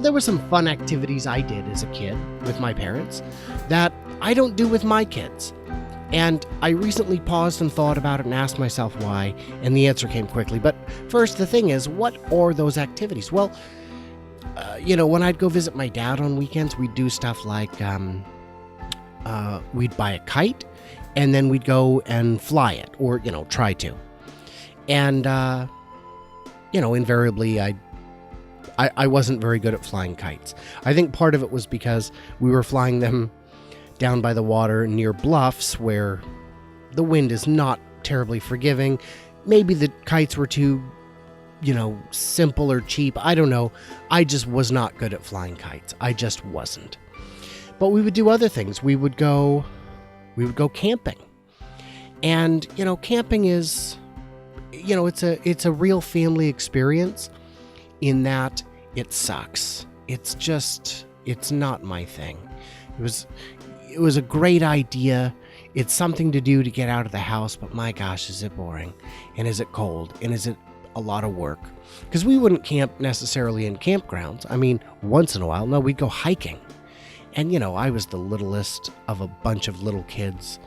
So there were some fun activities I did as a kid with my parents that I don't do with my kids. And I recently paused and thought about it and asked myself why, and the answer came quickly. But first, the thing is, what are those activities? Well, when I'd go visit my dad on weekends, we'd do stuff like we'd buy a kite, and then we'd go and fly it, or, try to. And, invariably, I wasn't very good at flying kites. I think part of it was because we were flying them down by the water near bluffs where the wind is not terribly forgiving. Maybe the kites were too, simple or cheap. I don't know. I just was not good at flying kites. I just wasn't. But we would do other things. We would go camping. And, camping is, it's a real family experience in that it sucks. It's not my thing. It was a great idea. It's something to do to get out of the house, but my gosh, is it boring? And is it cold? And is it a lot of work? Because we wouldn't camp necessarily in campgrounds. I mean, once in a while, no, we'd go hiking. And, I was the littlest of a bunch of little kids.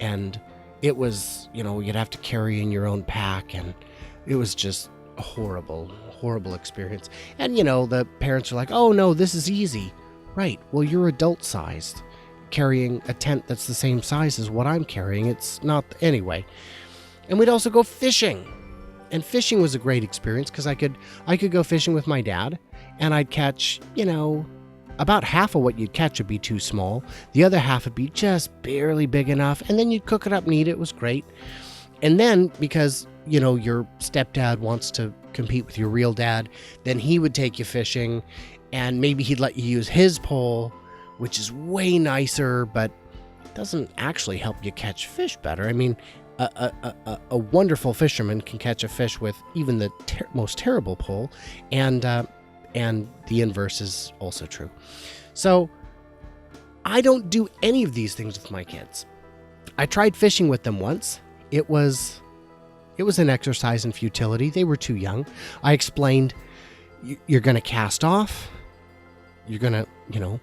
And it was, you'd have to carry in your own pack. And it was just a horrible experience. And, the parents are like, oh, no, this is easy. Right. Well, you're adult-sized. Carrying a tent that's the same size as what I'm carrying. It's not anyway. And we'd also go fishing. And fishing was a great experience because I could go fishing with my dad, and I'd catch, about half of what you'd catch would be too small. The other half would be just barely big enough, and then you'd cook it up and eat it. It was great. And then because, your stepdad wants to compete with your real dad, then he would take you fishing, and maybe he'd let you use his pole, which is way nicer, but doesn't actually help you catch fish better. I mean, a wonderful fisherman can catch a fish with even the most terrible pole, and the inverse is also true. So I don't do any of these things with my kids. I tried fishing with them once. It was an exercise in futility. They were too young. I explained, you're going to cast off. You're going to,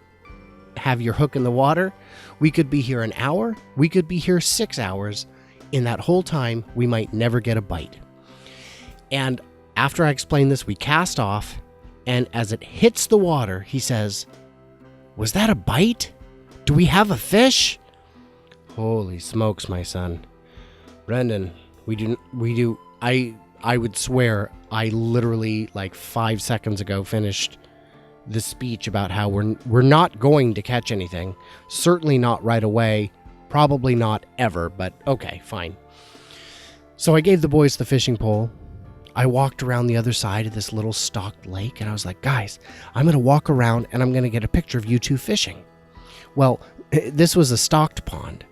have your hook in the water. We could be here an hour. We could be here 6 hours. In that whole time, we might never get a bite. And after I explained this, we cast off, and as it hits the water, he says, "Was that a bite? Do we have a fish?" Holy smokes, my son. Brendan, we do. I would swear I literally, 5 seconds ago, finished the speech about how we're not going to catch anything. Certainly not right away. Probably not ever, but okay, fine. So I gave the boys the fishing pole. I walked around the other side of this little stocked lake, and I was like, guys, I'm going to walk around and I'm going to get a picture of you two fishing. Well, this was a stocked pond,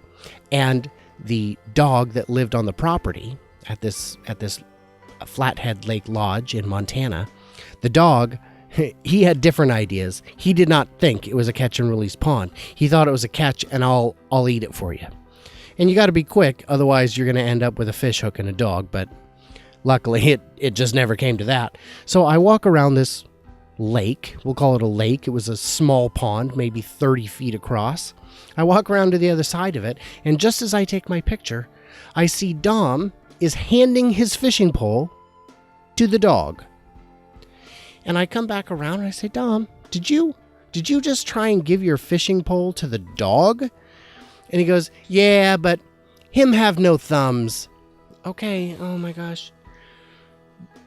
and the dog that lived on the property at this Flathead Lake Lodge in Montana, the dog, he had different ideas. He did not think it was a catch and release pond. He thought it was a catch and I'll eat it for you. And you got to be quick, otherwise you're going to end up with a fish hook and a dog. But luckily it just never came to that. So I walk around this lake. We'll call it a lake. It was a small pond, maybe 30 feet across. I walk around to the other side of it, and just as I take my picture, I see Dom is handing his fishing pole to the dog. And I come back around and I say, Dom, did you just try and give your fishing pole to the dog? And he goes, yeah, but him have no thumbs. Okay, oh my gosh.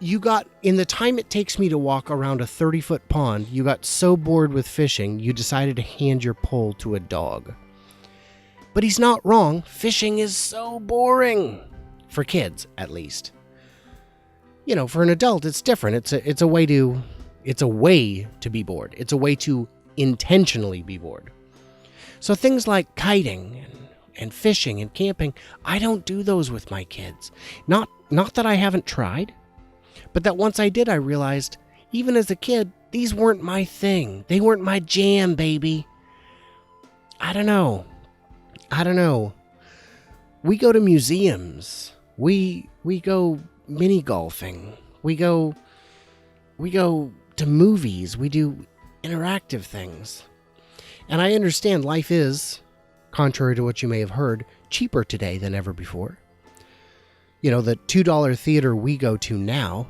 In the time it takes me to walk around a 30-foot pond, you got so bored with fishing, you decided to hand your pole to a dog. But he's not wrong. Fishing is so boring. For kids, at least. For an adult, it's different. It's a way to be bored. It's a way to intentionally be bored. So things like kiting and fishing and camping, I don't do those with my kids. Not that I haven't tried, but that once I did, I realized, even as a kid, these weren't my thing. They weren't my jam, baby. I don't know. We go to museums. We go mini golfing. We go to movies. We do interactive things. And I understand life is, contrary to what you may have heard, cheaper today than ever before. You know, the $2 theater we go to now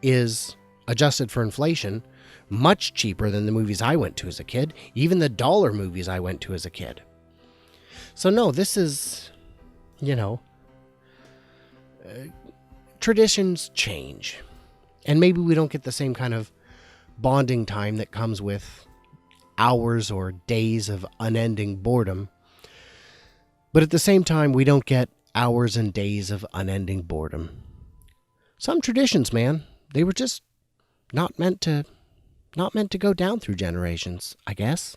is, adjusted for inflation, much cheaper than the movies I went to as a kid, even the dollar movies I went to as a kid. So no, this is, traditions change. And maybe we don't get the same kind of bonding time that comes with hours or days of unending boredom. But at the same time, we don't get hours and days of unending boredom. Some traditions, man, they were just not meant to go down through generations, I guess.